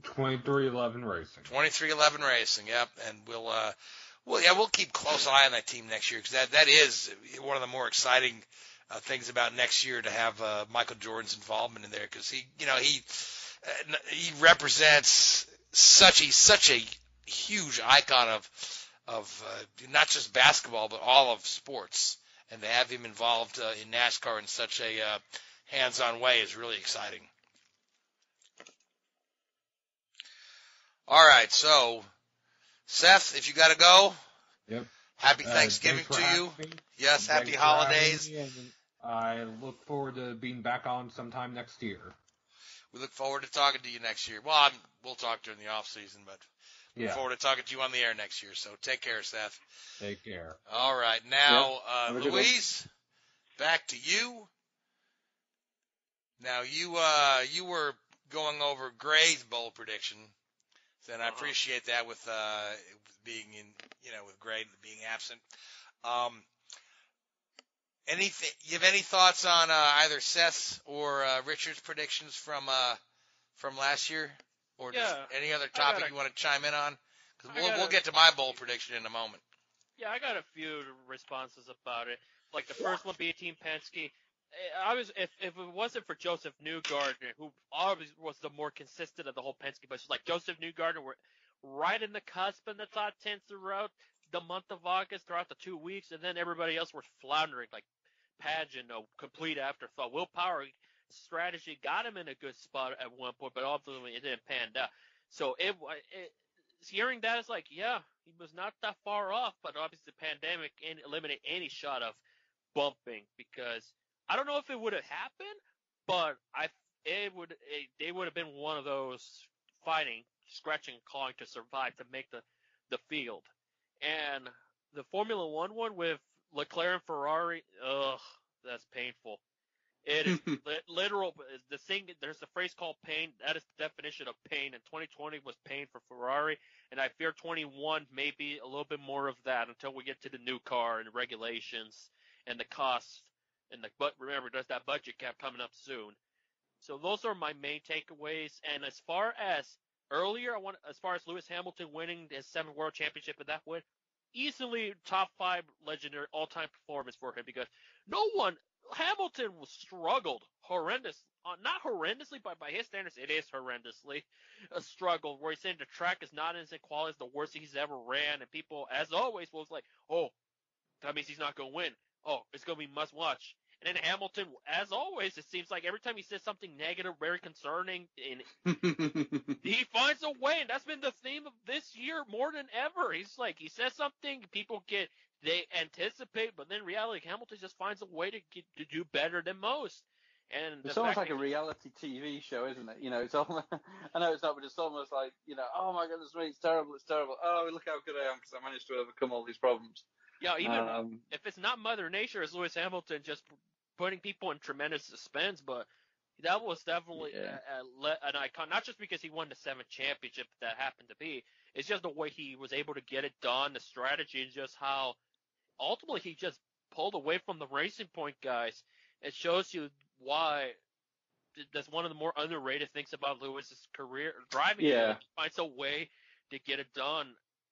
2311 Racing. 2311 Racing. Yep. And we'll keep close eye on that team next year because that is one of the more exciting things about next year to have Michael Jordan's involvement in there because he represents such a huge icon of not just basketball but all of sports, and to have him involved in NASCAR in such a hands-on way is really exciting. All right, so. Seth, if you got to go, yep. Happy Thanksgiving to you. Yes, happy holidays. I look forward to being back on sometime next year. We look forward to talking to you next year. Well, we'll talk during the off season, but look forward to talking to you on the air next year. So take care, Seth. Take care. All right, now Louise, back to you. Now you were going over Gray's bold prediction. And I appreciate that with being with Gray being absent. You have any thoughts on either Seth's or Richard's predictions from last year, or just any other topic you want to chime in on? Because we'll get to my bold prediction in a moment. Yeah, I got a few responses about it. Like the first one being Team Penske. If it wasn't for Joseph Newgarden, who always was the more consistent of the whole Penske bunch, like Joseph Newgarden were right in the cusp in the top 10 throughout the month of August, throughout the 2 weeks, and then everybody else was floundering, like Pageant, a complete afterthought. Will Power strategy got him in a good spot at one point, but ultimately it didn't pan out. So hearing that is like, yeah, he was not that far off, but obviously the pandemic eliminated any shot of bumping because I don't know if it would have happened, but they would have been one of those fighting, scratching, clawing to survive to make the field. And the Formula One with Leclerc and Ferrari, that's painful. It is literal. The thing, there's a phrase called pain. That is the definition of pain. And 2020 was pain for Ferrari. And I fear 21 may be a little bit more of that until we get to the new car and the regulations and the costs. But remember, there's that budget cap coming up soon. So those are my main takeaways. And as far as earlier, as far as Lewis Hamilton winning his 7th World Championship and that win, easily top 5 legendary all-time performance for him, because Hamilton struggled not horrendously, but by his standards, it is horrendously a struggle, where he's saying the track is not as in quality as the worst he's ever ran, and people, as always, was like, oh, that means he's not going to win. Oh, it's going to be must watch. And then Hamilton, as always, it seems like every time he says something negative, very concerning, and he finds a way, and that's been the theme of this year more than ever. He's like, he says something, they anticipate, but then in reality, Hamilton just finds a way to do better than most. And it's almost like a reality TV show, isn't it? It's almost, I know it's not, but it's almost like, oh my goodness me, it's terrible. Oh, look how good I am because I managed to overcome all these problems. Yeah, even if it's not Mother Nature, it's Lewis Hamilton just putting people in tremendous suspense, but that was definitely an icon, not just because he won the 7th championship that happened to be. It's just the way he was able to get it done, the strategy, and just how ultimately he just pulled away from the Racing Point guys. It shows you why that's one of the more underrated things about Lewis's career driving. Yeah. He finds a way to get it done.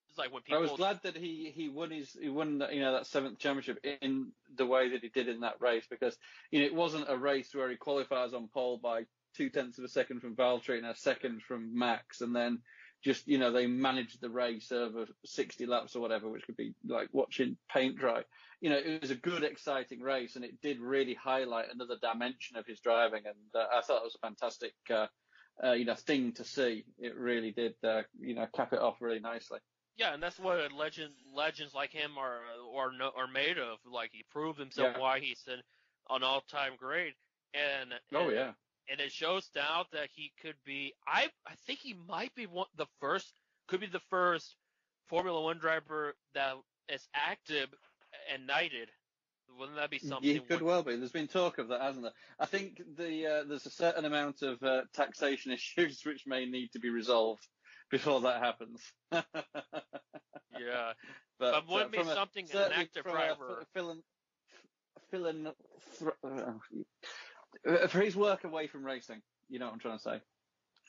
It's like when people. I was glad that he won that 7th championship in the way that he did in that race, because it wasn't a race where he qualifies on pole by 0.2 of a second from Valtteri and a second from Max, and then just they managed the race over 60 laps or whatever, which could be like watching paint dry. It was a good, exciting race, and it did really highlight another dimension of his driving, and I thought it was a fantastic thing to see. It really did cap it off really nicely. Yeah, and that's what legends like him are made of. Like, he proved himself why he's an all-time great. And it shows now that he could be. I think he might be the first Formula One driver that is active and knighted. Wouldn't that be something? Yeah, could well be. There's been talk of that, hasn't there? I think there's a certain amount of taxation issues which may need to be resolved before that happens. Yeah, but wouldn't be something an active driver. For his work away from racing, you know what I'm trying to say.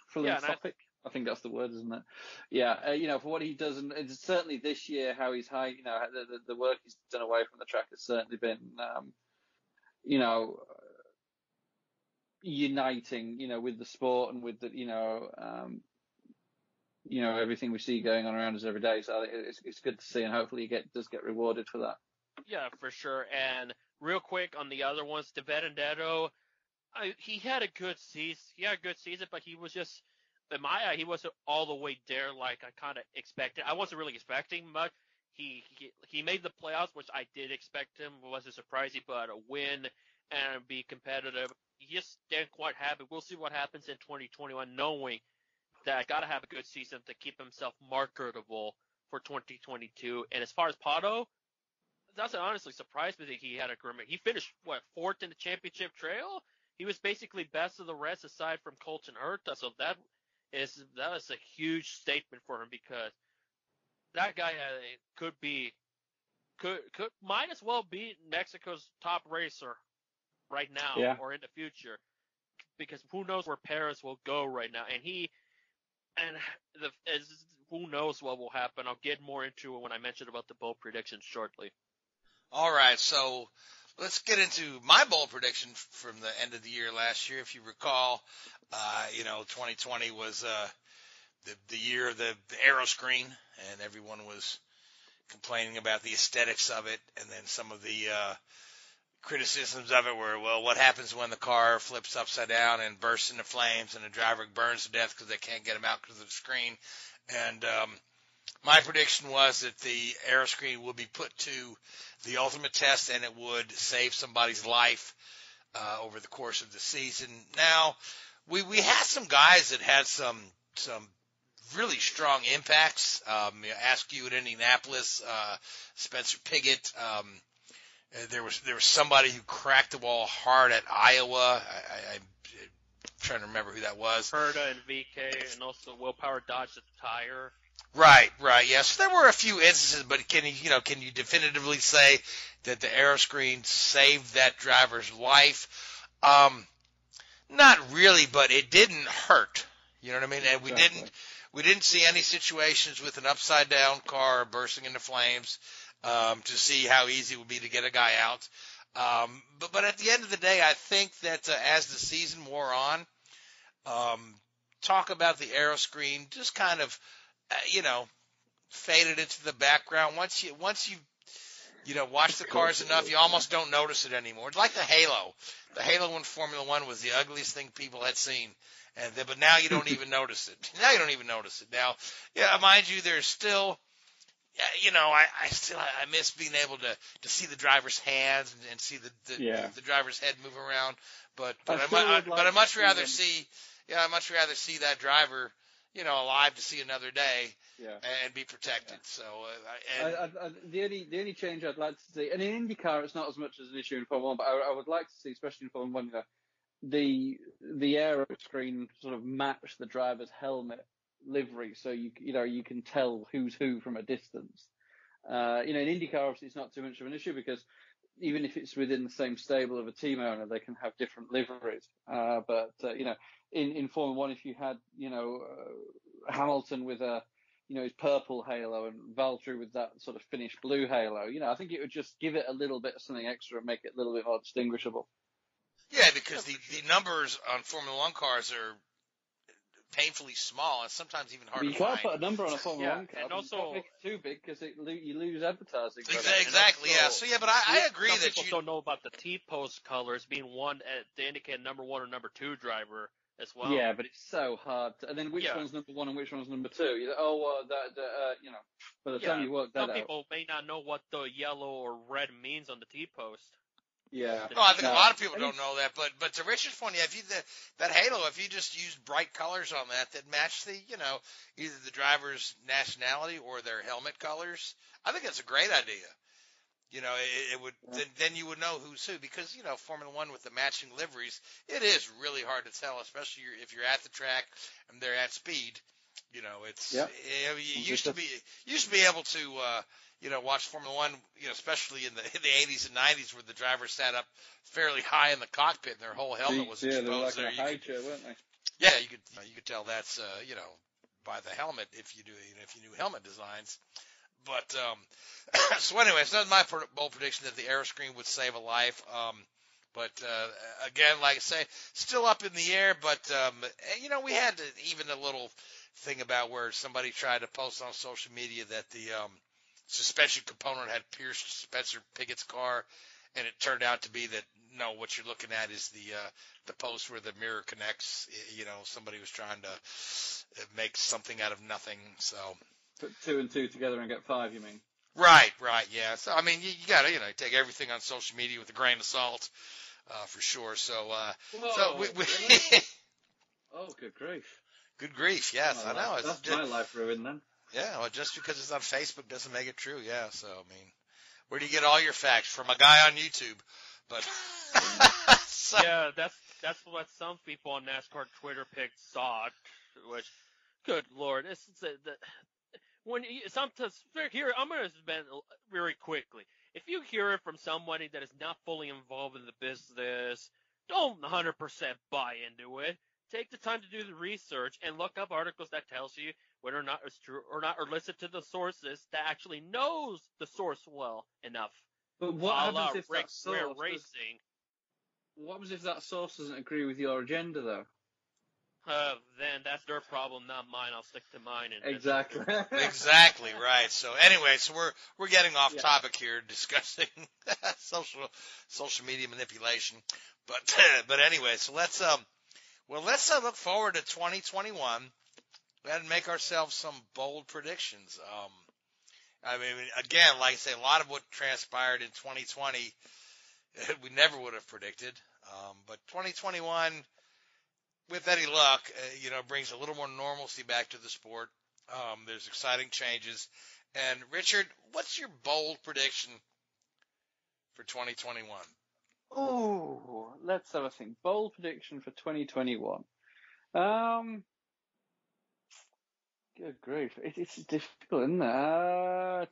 Philanthropic, I think that's the word, isn't it? Yeah, for what he does, and it's certainly this year how he's high. The work he's done away from the track has certainly been, uniting, with the sport and with the, everything we see going on around us every day. So it's good to see, and hopefully he does get rewarded for that. Yeah, for sure. And real quick on the other ones, De Benedetto, he had a good season. But he was just, in my eye, he wasn't all the way there like I kind of expected. I wasn't really expecting much. He made the playoffs, which I did expect him. It wasn't surprising, but a win and be competitive. He just didn't quite have it. We'll see what happens in 2021, knowing that I got to have a good season to keep himself marketable for 2022. And as far as Pato, that's honestly surprised me that he had a great. He finished 4th in the championship trail. He was basically best of the rest aside from Colton Herta. So that is a huge statement for him, because that guy might as well be Mexico's top racer right now or in the future, because who knows where Perez will go right now, who knows what will happen. I'll get more into it when I mention about the bold predictions shortly. All right, so let's get into my bold prediction from the end of the year last year. If you recall, 2020 was the year of the aero screen, and everyone was complaining about the aesthetics of it, and then some of the criticisms of it were, well, what happens when the car flips upside down and bursts into flames and the driver burns to death because they can't get him out because of the screen? And my prediction was that the aero screen would be put to the ultimate test, and it would save somebody's life over the course of the season. Now, we had some guys that had some really strong impacts. Ask you at Indianapolis, Spencer Pigot, There was somebody who cracked the wall hard at Iowa. I'm trying to remember who that was. Herta and VK, and also Willpower dodged the tire. Right. Yes, there were a few instances, but can you definitively say that the aeroscreen saved that driver's life? Not really, but it didn't hurt. You know what I mean? And we didn't see any situations with an upside down car bursting into flames to see how easy it would be to get a guy out. But at the end of the day, I think that as the season wore on, talk about the aeroscreen just kind of faded into the background. Once you watch the cars enough, you almost don't notice it anymore. It's like the Halo. The Halo in Formula One was the ugliest thing people had seen, but now you don't even notice it. Now, yeah, mind you, there's still, I miss being able to see the driver's hands and see the driver's head move around. But I'd much rather see that driver, alive to see another day. And be protected. So the only change I'd like to see, and in IndyCar it's not as much as an issue in Formula One, but I would like to see, especially in Formula One, the aero screen sort of match the driver's helmet livery, so you can tell who's who from a distance. In IndyCar obviously it's not too much of an issue because even if it's within the same stable of a team owner, they can have different liveries. But in Formula One, if you had Hamilton with his purple halo and Valtteri with that sort of Finnish blue halo, I think it would just give it a little bit of something extra and make it a little bit more distinguishable. Yeah, because the numbers on Formula One cars are painfully small and sometimes even hard to find. You can't put a number on a Formula One car. And also, you can't make it too big because you lose advertising. Exactly, yeah. So yeah, but I agree some that people don't know about the T-post colors being one to indicate number 1 or number 2 driver as well. Yeah, but it's so hard. And then which one's number 1 and which one's number 2? You're like, by the time you work that out. Some people may not know what the yellow or red means on the T-post. Yeah. No, I think a lot of people don't know that, but to Richard's point, if you that halo, if you just used bright colors on that match the either the driver's nationality or their helmet colors, I think that's a great idea. It would then you would know who's who because Formula One with the matching liveries, it is really hard to tell, especially if you're at the track and they're at speed. It's you used to be able to watch Formula One, especially in the 80s and 90s where the driver sat up fairly high in the cockpit and their whole helmet was exposed like there. A high chair, weren't they? Yeah, you could tell that's by the helmet if you knew helmet designs. But so anyway, it's not my bold prediction that the aeroscreen would save a life. But again, like I say, still up in the air. But we had even a little thing about where somebody tried to post on social media that the suspension component had pierced Spencer Pigot's car, and it turned out to be that no, what you're looking at is the post where the mirror connects. Somebody was trying to make something out of nothing. So put 2 and 2 together and get 5. You mean? Right, yeah. So I mean, you gotta take everything on social media with a grain of salt, for sure. So we oh, good grief. Good grief, yes, I know. That's my life ruined then. Yeah, well, just because it's on Facebook doesn't make it true. Yeah, so I mean, where do you get all your facts from? A guy on YouTube, but yeah, that's what some people on NASCAR Twitter picked saw. Which, good lord, this is when sometimes here I'm going to spend very quickly. If you hear it from somebody that is not fully involved in the business, don't 100% buy into it. Take the time to do the research and look up articles that tells you whether or not it's true or not, or listen to the sources that actually knows the source well enough. But what happens if that source racing? What happens if that source doesn't agree with your agenda, though? Then that's their problem, not mine. I'll stick to mine. Exactly. Exactly right. So anyway, we're getting off topic here, discussing social media manipulation. But anyway, so let's look forward to 2021 and make ourselves some bold predictions. I mean, again, like I say, a lot of what transpired in 2020, we never would have predicted. But 2021, with any luck, brings a little more normalcy back to the sport. There's exciting changes. And Richard, what's your bold prediction for 2021? Oh, let's have a think. Bold prediction for 2021. Good grief. It's difficult, isn't it?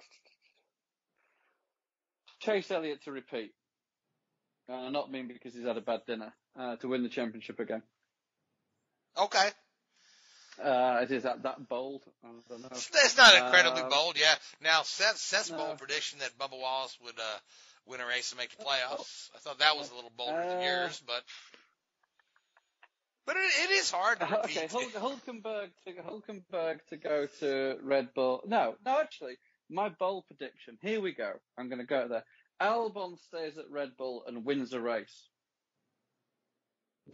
Chase Elliott to repeat. Not mean because he's had a bad dinner. To win the championship again. Okay. It is that bold. I don't know. It's not incredibly bold, yeah. Now, Seth's bold prediction that Bubba Wallace would win a race and make the playoffs. I thought that was a little bolder than yours, but it is hard to repeat. Okay, Hulkenberg to go to Red Bull. No, actually, my bold prediction. Here we go. I'm going to go there. Albon stays at Red Bull and wins a race.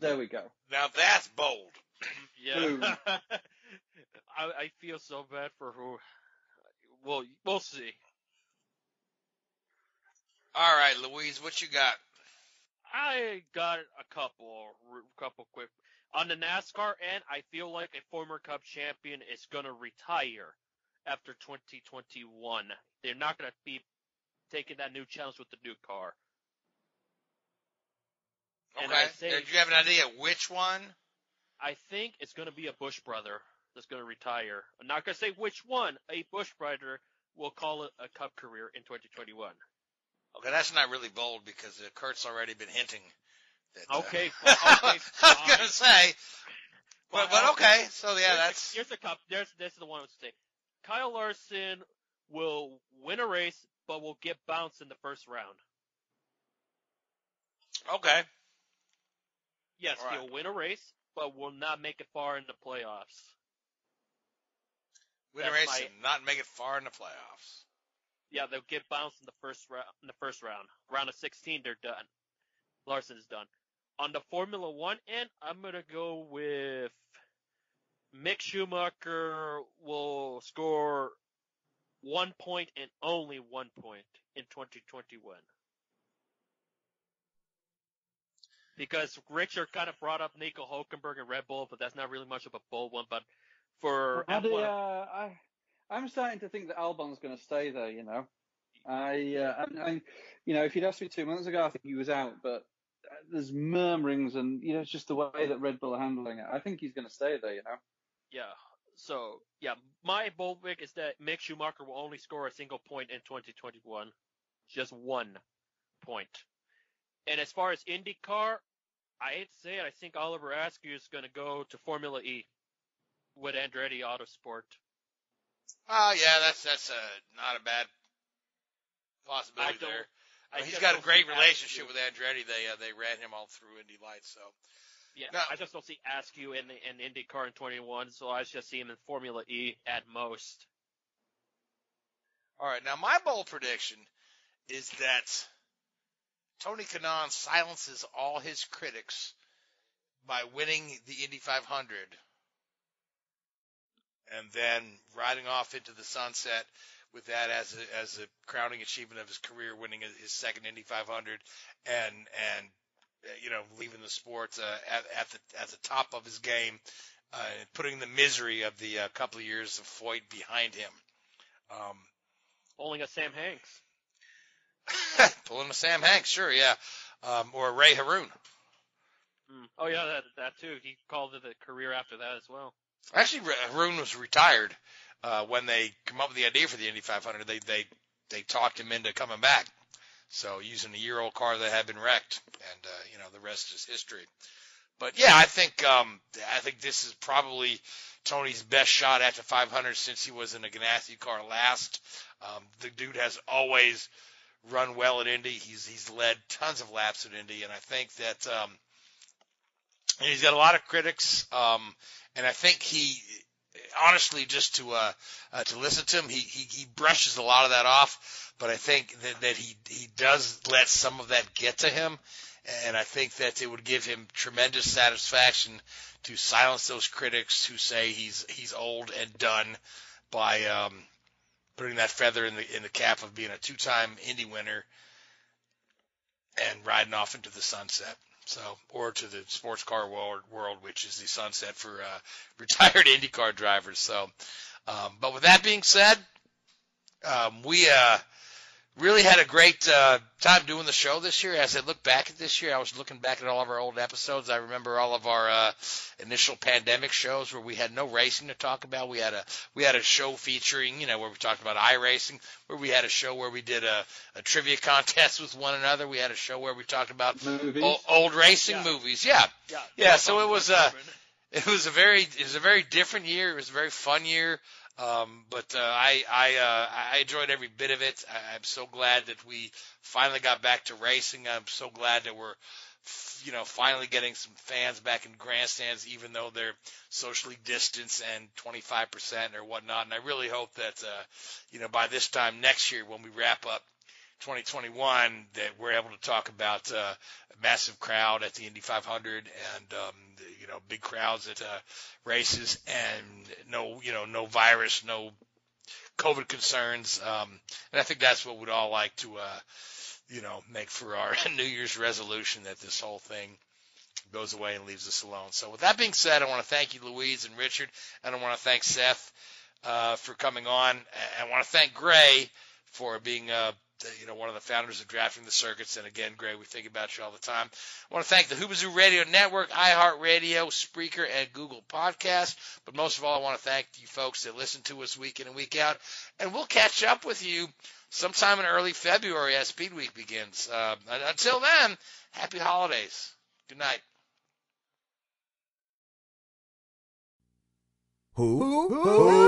There we go. Now that's bold. Yeah. I feel so bad for who. Well, we'll see. All right, Louise, what you got? I got a couple quick. On the NASCAR end, I feel like a former Cup champion is going to retire after 2021. They're not going to be taking that new challenge with the new car. Okay. Do you have an idea which one? I think it's going to be a Busch brother that's going to retire. I'm not going to say which one. A Busch brother will call it a Cup career in 2021. Okay, that's not really bold because Kurt's already been hinting. That, okay. I was going to say. But okay. So, yeah, Here's the Cup. This is the one I would say. Kyle Larson will win a race, but will get bounced in the first round. Okay. Yes, right. He'll win a race, but will not make it far in the playoffs. Win a race and not make it far in the playoffs. Yeah, they'll get bounced in the first round. Round of 16, they're done. Larson's done. On the Formula One end, I'm gonna go with Mick Schumacher will score 1 point and only 1 point in 2021. Because Richard kind of brought up Nico Hulkenberg and Red Bull, but that's not really much of a bold one. But for I'm starting to think that Albon's going to stay there. You know, if you'd asked me 2 months ago, I think he was out. But there's murmurings, and it's just the way that Red Bull are handling it. I think he's going to stay there. You know. Yeah. So my bold pick is that Mick Schumacher will only score a single point in 2021, just 1 point. And as far as IndyCar, I hate to say it, I think Oliver Askew is going to go to Formula E with Andretti Autosport. Oh, yeah, that's not a bad possibility there. He's got a great relationship with Andretti. They ran him all through Indy Lights, so. Yeah, no. I just don't see Askew in IndyCar in 21, so I just see him in Formula E at most. All right, now my bold prediction is that Tony Kanaan silences all his critics by winning the Indy 500 and then riding off into the sunset with that as a crowning achievement of his career, winning his second Indy 500 and leaving the sport at the top of his game, putting the misery of the couple of years of Foyt behind him. Pulling a Sam Hanks. Pulling a Sam Hanks, sure, yeah. Or Ray Haroon. Oh, yeah, that too. He called it a career after that as well. Actually, Haroon was retired when they come up with the idea for the Indy 500. They talked him into coming back. So using a year-old car that had been wrecked, and the rest is history. But yeah, I think this is probably Tony's best shot at the 500 since he was in a Ganassi car last. The dude has always run well at Indy. He's led tons of laps at Indy, and I think that he's got a lot of critics. And I think he, honestly, just to listen to him, he brushes a lot of that off. But I think that he does let some of that get to him, and I think that it would give him tremendous satisfaction to silence those critics who say he's old and done by putting that feather in the cap of being a 2-time Indy winner and riding off into the sunset. So, or to the sports car world, which is the sunset for retired IndyCar drivers. So, but with that being said, we Really had a great time doing the show this year. As I look back at this year, I was looking back at all of our old episodes. I remember all of our initial pandemic shows where we had no racing to talk about. We had a show featuring, where we talked about iRacing, where we had a show where we did a trivia contest with one another. We had a show where we talked about old racing movies. Yeah. So it was a very different year. It was a very fun year. But I enjoyed every bit of it. I'm so glad that we finally got back to racing. I'm so glad that we're, finally getting some fans back in grandstands, even though they're socially distanced and 25% or whatnot. And I really hope that, by this time next year when we wrap up 2021, that we're able to talk about a massive crowd at the Indy 500 and big crowds at races and no virus, no COVID concerns. And I think that's what we'd all like to make for our New Year's resolution, that this whole thing goes away and leaves us alone. So with that being said, I want to thank you, Louise and Richard, and I want to thank Seth for coming on. I want to thank Gray for being one of the founders of Drafting the Circuits. And again, Gray, we think about you all the time. I want to thank the Hoobazoo Radio Network, iHeartRadio, Spreaker, and Google Podcasts. But most of all, I want to thank you folks that listen to us week in and week out. And we'll catch up with you sometime in early February as Speed Week begins. Until then, happy holidays. Good night. Who?